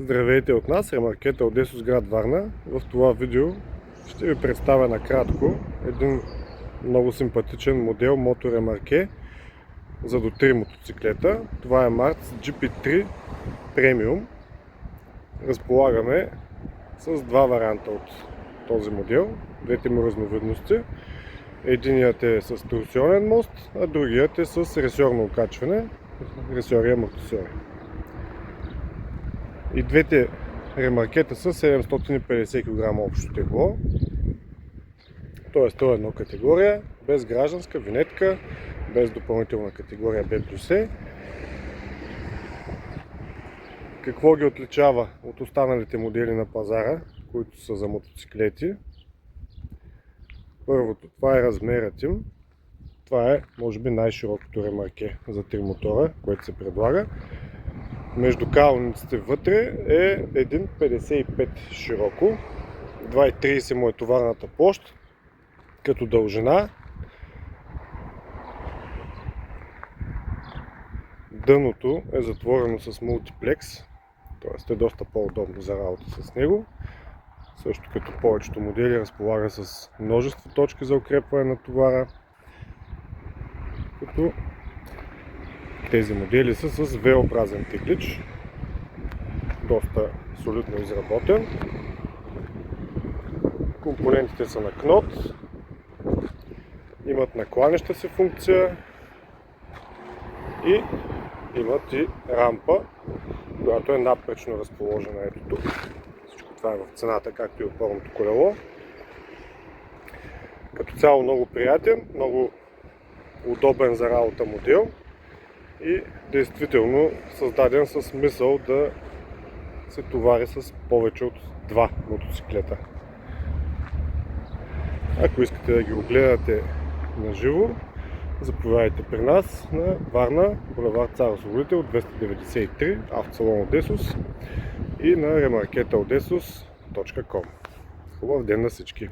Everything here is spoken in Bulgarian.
Здравейте от нас, ремаркета Одесос, град Варна. В това видео ще ви представя накратко един много симпатичен модел моторемарке за до 3 мотоциклета. Това е Martz GP3 Premium. Разполагаме с два варианта от този модел, двете му разновидности. Единият е с торсионен мост, а другият е с ресорно окачване, ресор и амортисьори. И двете ремаркета са 750 кг общо тегло, т.е. това е една категория, без гражданска винетка, без допълнителна категория B+E. Какво ги отличава от останалите модели на пазара, които са за мотоциклети? Първото, това е размерът им. Това е, може би, най-широкото ремарке за 3 мотора, което се предлага. Между калениците вътре е 1,55 широко, 2,30 му е товарната площ, като дължина. Дъното е затворено с мултиплекс, т.е. е доста по-удобно за работа с него. Също като повечето модели разполага с множество точки за укрепване на товара, като тези модели са с V-образен теглич, доста солидно изработен. Компонентите са на кнот, имат накланяща се функция и имат и рампа, която е напречно разположена. Ето тук. Всичко това е в цената, както и опорното колело. Като цяло много приятен, много удобен за работа модел и действително създаден с мисъл да се товари с повече от 2 мотоциклета. Ако искате да ги огледате на живо, заповядайте при нас на Варна, булевард Цар Освободител 293, автосалон Одесос и на remarketaodesos.com. Хубав ден на всички!